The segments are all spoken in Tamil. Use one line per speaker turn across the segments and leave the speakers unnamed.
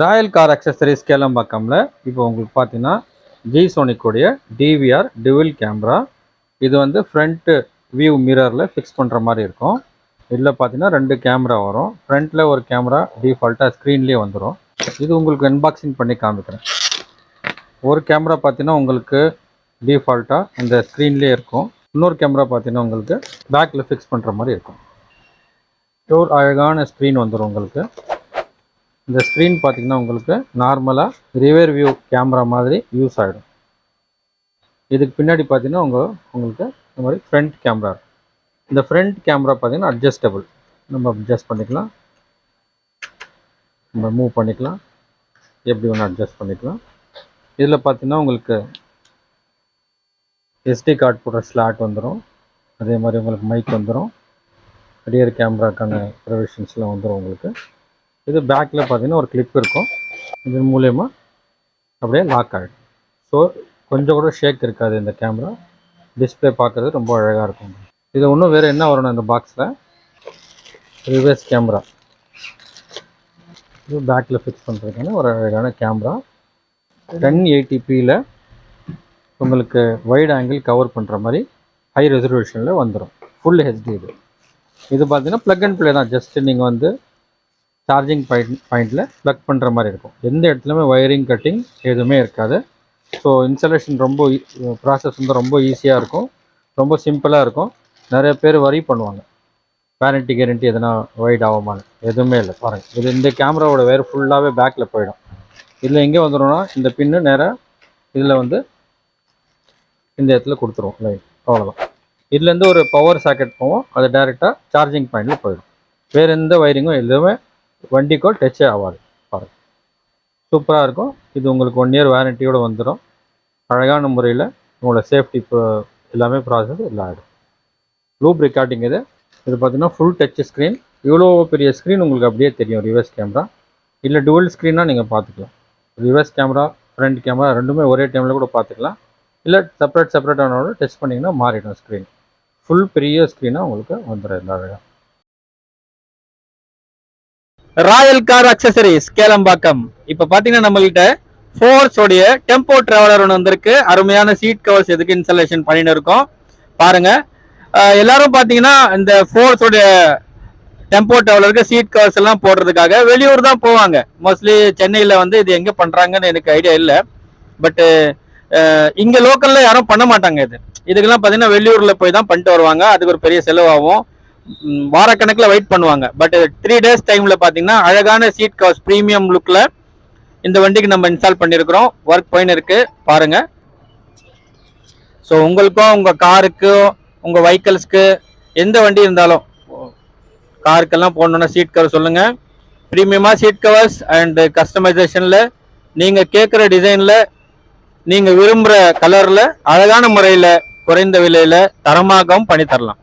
ராயல் கார் அக்சசரிஸ் கேளம்பாக்கம்ல இப்போ உங்களுக்கு பார்த்தீங்கன்னா ஜிசோனிக் உடைய டிவிஆர் டுவல் கேமரா. இது வந்து ஃப்ரண்ட் வியூ மிரரில் ஃபிக்ஸ் பண்ணுற மாதிரி இருக்கும். இதில் பார்த்தீங்கன்னா 2 கேமரா வரும். ஃப்ரண்ட்டில் ஒரு கேமரா டிஃபால்ட்டாக ஸ்க்ரீன்லேயே வந்துடும். இது உங்களுக்கு அன்பாக்சிங் பண்ணி காமிக்கிறேன். ஒரு கேமரா பார்த்தீங்கன்னா உங்களுக்கு டிஃபால்ட்டாக இந்த ஸ்க்ரீன்லேயே இருக்கும். இன்னொரு கேமரா பார்த்தீங்கன்னா உங்களுக்கு பேக்கில் ஃபிக்ஸ் பண்ணுற மாதிரி இருக்கும். ஒரு அழகான ஸ்க்ரீன் வந்துடும் உங்களுக்கு. இந்த ஸ்க்ரீன் பார்த்தீங்கன்னா உங்களுக்கு நார்மலாக ரிவர் வியூ கேமரா மாதிரி யூஸ் ஆகிடும். இதுக்கு பின்னாடி பார்த்தீங்கன்னா உங்களுக்கு இந்த மாதிரி ஃப்ரண்ட் கேமரா. இந்த ஃப்ரண்ட் கேமரா பார்த்தீங்கன்னா அட்ஜஸ்டபிள். நம்ம அட்ஜஸ்ட் பண்ணிக்கலாம், நம்ம மூவ் பண்ணிக்கலாம், எப்படி ஒன்று அட்ஜஸ்ட் பண்ணிக்கலாம். இதில் பார்த்தீங்கன்னா உங்களுக்கு எஸ்டி கார்டு போடுற ஸ்லாட் வந்துடும். அதே மாதிரி உங்களுக்கு மைக் வந்துடும். ரியர் கேமராக்கான ப்ரொவிஷன்ஸ்லாம் வந்துடும் உங்களுக்கு. இது பேக்கில் பார்த்தீங்கன்னா ஒரு கிளிப் இருக்கும். இது மூலயமா அப்படியே லாக் ஆகிடும். ஸோ கொஞ்சம் கூட ஷேக் இருக்காது. இந்த கேமரா டிஸ்பிளே பார்க்குறது ரொம்ப அழகாக இருக்கும். இது இன்னும் வேறு என்ன வரணும் இந்த பாக்ஸில், ரிவர்ஸ் கேமரா. இது பேக்கில் ஃபிக்ஸ் பண்ணுறதுக்கான ஒரு அழகான கேமரா. 1080pயில் உங்களுக்கு வைட் ஆங்கிள் கவர் பண்ணுற மாதிரி ஹை ரெசல்யூஷனில் வந்துடும். Full HD. இது பார்த்தீங்கன்னா ப்ளக் அண்ட் ப்ளே தான். ஜஸ்ட்டு நீங்கள் வந்து சார்ஜிங் பாயிண்டில் ப்ளக் பண்ணுற மாதிரி இருக்கும். எந்த இடத்துலையுமே வயரிங் கட்டிங் எதுவுமே இருக்காது. ஸோ இன்ஸ்டாலேஷன் ரொம்ப ப்ராசஸ் வந்து ரொம்ப ஈஸியாக இருக்கும், ரொம்ப சிம்பிளாக இருக்கும். நிறைய பேர் வரி பண்ணுவாங்க, வாரண்ட்டி கேரண்டி எதனா வைட் ஆகுமான்னு. எதுவுமே இல்லை பாருங்கள். இது இந்த கேமராவோட வேறு ஃபுல்லாகவே பேக்கில் போயிடும். இதில் எங்கே வந்துடும்னா இந்த பின்னு நேராக இதில் வந்து இந்த இடத்துல கொடுத்துருவோம் லைட், அவ்வளோதான். இதுலேருந்து ஒரு பவர் சாக்கெட் போவோம், அது டைரெக்டாக சார்ஜிங் பாயிண்டில் போயிடும். வேறு எந்த வயரிங்கும் எதுவுமே வண்டிக்கோ டச்சே ஆகாது. பாருங்கள், சூப்பராக இருக்கும். இது உங்களுக்கு 1 இயர் வாரண்ட்டியோடு வந்துடும். அழகான முறையில் உங்களோட சேஃப்டி எல்லாமே ப்ராசஸ் எல்லாம் ஆகிடும். லூப் ரெக்கார்டிங் இது பார்த்தீங்கன்னா ஃபுல் டச் ஸ்க்ரீன். இவ்வளோ பெரிய ஸ்க்ரீன் உங்களுக்கு அப்படியே தெரியும் ரிவர்ஸ் கேமரா. இல்லை டுவல் ஸ்க்ரீனாக நீங்கள் பார்த்துக்கலாம். ரிவர்ஸ் கேமரா ஃப்ரண்ட் கேமரா ரெண்டுமே ஒரே டைமில் கூட பார்த்துக்கலாம். இல்லை செப்பரேட்டானோட டச் பண்ணிங்கன்னா மாறிடும் ஸ்க்ரீன். ஃபுல் பெரிய ஸ்க்ரீனாக உங்களுக்கு வந்துடும். இந்த அழகாக ராயல் கார் அக்சசரிஸ் கேளம்பாக்கம். இப்போ பார்த்தீங்கன்னா நம்மள்கிட்ட ஃபோர்ஸோடைய டெம்போ ட்ராவலர் ஒன்று வந்திருக்கு. அருமையான சீட் கவர்ஸ் எதுக்கு இன்ஸ்டாலேஷன் பண்ணிட்டு இருக்கோம் பாருங்கள். எல்லாரும் பார்த்தீங்கன்னா இந்த ஃபோர்ஸோடைய டெம்போ ட்ராவலருக்கு சீட் கவர்ஸ் எல்லாம் போடுறதுக்காக வெளியூர் தான் போவாங்க. மோஸ்ட்லி சென்னையில் வந்து இது எங்கே பண்ணுறாங்கன்னு எனக்கு ஐடியா இல்லை. பட்டு இங்கே லோக்கலில் யாரும் பண்ண மாட்டாங்க. இதுக்கெல்லாம் பார்த்தீங்கன்னா வெளியூரில் போய் தான் பண்ணிட்டு வருவாங்க. அதுக்கு ஒரு பெரிய செலவாகும், வாரக்கணக்கில் வெயிட் பண்ணுவாங்க. பட் 3 days டைமில் பார்த்தீங்கன்னா அழகான சீட் கவர்ஸ் ப்ரீமியம் லுக்கில் இந்த வண்டிக்கு நம்ம இன்ஸ்டால் பண்ணியிருக்கிறோம். ஒர்க் போயின்னு இருக்குது பாருங்கள். ஸோ உங்களுக்கும் உங்கள் காருக்கு உங்கள் வெஹிக்கிள்ஸ்க்கு எந்த வண்டி இருந்தாலும் காருக்கெல்லாம் போடணுன்னா சீட் கவர் சொல்லுங்கள். ப்ரீமியமாக சீட் கவர்ஸ் அண்ட் கஸ்டமைசேஷனில் நீங்கள் கேட்குற டிசைனில் நீங்கள் விரும்புகிற கலரில் அழகான முறையில் குறைந்த விலையில் தரமாகவும் பண்ணித்தரலாம்.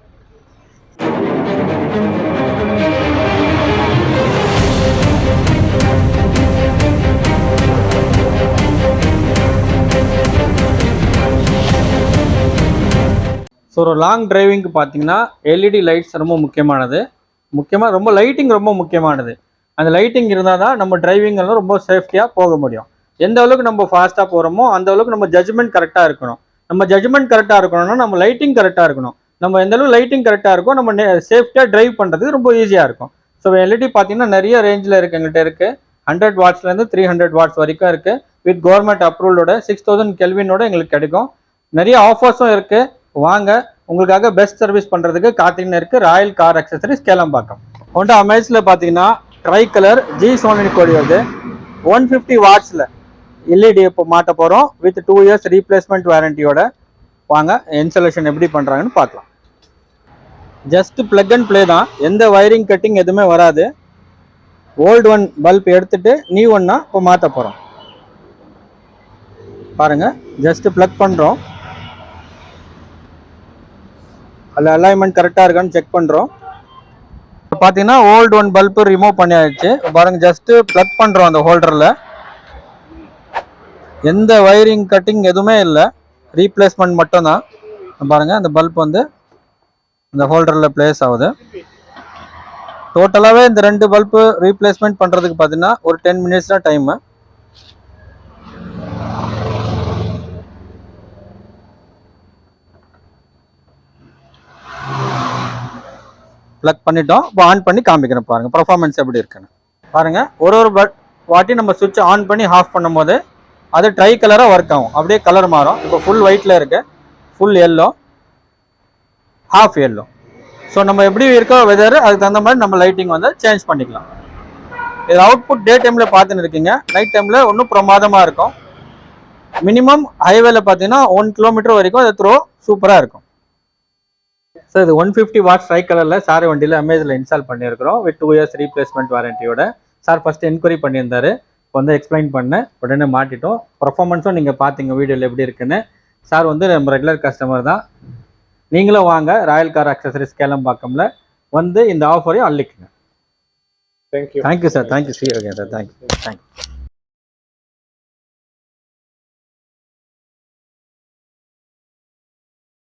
ஸோ ஒரு லாங் டிரைவிங்க்கு பார்த்தீங்கன்னா எல்இடி லைட்ஸ் ரொம்ப முக்கியமானது. ரொம்ப லைட்டிங் ரொம்ப முக்கியமானது. அந்த லைட்டிங் இருந்தால் தான் நம்ம டிரைவிங்கெல்லாம் ரொம்ப சேஃப்டியாக போக முடியும். எந்த அளவுக்கு நம்ம ஃபாஸ்ட்டாக போகிறோமோ அந்த அளவுக்கு நம்ம ஜட்ஜ்மெண்ட் கரெக்டாக இருக்கணும். நம்ம ஜட்ஜ்மெண்ட் கரெக்டாக இருக்கணும்னா நம்ம லைட்டிங் கரெக்டாக இருக்கணும். நம்ம எந்த அளவுக்கு லைட்டிங் கரெக்டாக இருக்கும் நம்ம சேஃப்டியாக டிரைவ் பண்ணுறது ரொம்ப ஈஸியாக இருக்கும். ஸோ எல்இடி பார்த்தீங்கன்னா நிறைய ரேஞ்சில் இருக்குது. எங்கள்கிட்ட இருக்குது 100 wattsலேருந்து 300 watts வரைக்கும் இருக்குது. வித் கவர்மெண்ட் அப்ரூவலோட 6000 Kelvinோட எங்களுக்கு கிடைக்கும். நிறைய ஆஃபர்ஸும் இருக்குது. வாங்க, உங்களுக்காக பெஸ்ட் சர்வீஸ் பண்ணுறதுக்கு காத்தின்னு இருக்குது royal car accessories Kelambakkam. Honda அமேஸில் பார்த்தீங்கன்னா ட்ரை கலர் ஜிசோனிக் கூடியது 150 wattsல எல்இடி இப்போ மாட்ட போகிறோம். வித் 2 years ரீப்ளேஸ்மெண்ட் வாரண்டியோட. வாங்க இன்ஸ்டாலேஷன் எப்படி பண்ணுறாங்கன்னு பார்க்கலாம். ஜஸ்ட் ப்ளக் அண்ட் ப்ளே தான், எந்த வயரிங் கட்டிங் எதுவுமே வராது. ஓல்டு ஒன் பல்ப் எடுத்துட்டு நியூ ஒன்னா இப்போ மாற்ற போகிறோம். பாருங்கள், ஜஸ்ட்டு ப்ளக் பண்ணுறோம். அதில் அலைன்மெண்ட் கரெக்டாக இருக்கான்னு செக் பண்ணுறோம். பார்த்தீங்கன்னா ஓல்டு ஒன் பல்பு ரிமூவ் பண்ணியாச்சு. பாருங்கள், ஜஸ்ட்டு ப்ளக் பண்ணுறோம். அந்த ஹோல்டரில் எந்த வயரிங் கட்டிங் எதுவுமே இல்லை, ரீப்ளேஸ்மெண்ட் மட்டும்தான். பாருங்கள், அந்த பல்ப் வந்து இந்த ஹோல்டரில் பிளேஸ் ஆகுது. டோட்டலாகவே இந்த 2 பல்பு ரீப்ளேஸ்மெண்ட் பண்ணுறதுக்கு பார்த்தீங்கன்னா ஒரு 10 மினிட்ஸ் தான் டைமு. ப்ளக் பண்ணிட்டோம். இப்போ ஆன் பண்ணி காமிக்கிறேன் பாருங்கள் பர்ஃபார்மன்ஸ் எப்படி இருக்குன்னு பாருங்கள். ஒரு வாட்டி நம்ம சுவிட்ச் ஆன் பண்ணி ஆஃப் பண்ணும் போது அது ட்ரை கலராக ஒர்க் ஆகும். அப்படியே கலர் மாறும். இப்போ ஃபுல் ஒயிட்டில் இருக்குது, full yellow, half yellow. So நம்ம எப்படி இருக்கோ வெதர் அதுக்கு தகுந்த மாதிரி நம்ம லைட்டிங் வந்து சேஞ்ச் பண்ணிக்கலாம். இது அவுட்புட் டே டைமில் பார்த்துன்னு இருக்கீங்க. நைட் டைமில் இன்னும் பிரமாதமாக இருக்கும். மினிமம் ஹைவேல பார்த்தீங்கன்னா 1 கிலோமீட்டர் வரைக்கும் அது த்ரோ சூப்பராக இருக்கும். சார் இது 150 வாட்ஸ் ட்ரை கலரில் சார் வண்டியில் அமேஸில் இன்ஸ்டால் பண்ணியிருக்கிறோம் வித் 2 இயர்ஸ் ரீப்ளேஸ்மெண்ட் வாரண்டியோட. சார் ஃபஸ்ட்டு என்கொயரி பண்ணியிருந்தாரு, இப்போ வந்து எக்ஸ்பிளைன் பண்ணேன், உடனே மாட்டிட்டோம். பர்ஃபார்மன்ஸும் நீங்கள் பார்த்தீங்க வீடியோவில் எப்படி இருக்குன்னு. சார் வந்து நம்ம ரெகுலர் கஸ்டமர் தான். நீங்களும் வாங்க ராயல் கார் அக்சசரிஸ் கேளம்பாக்கம்ல வந்து இந்த ஆஃபரையும் அள்ளிக்குங்க. Thank you sir. Thank you. See okay sir. Thank you.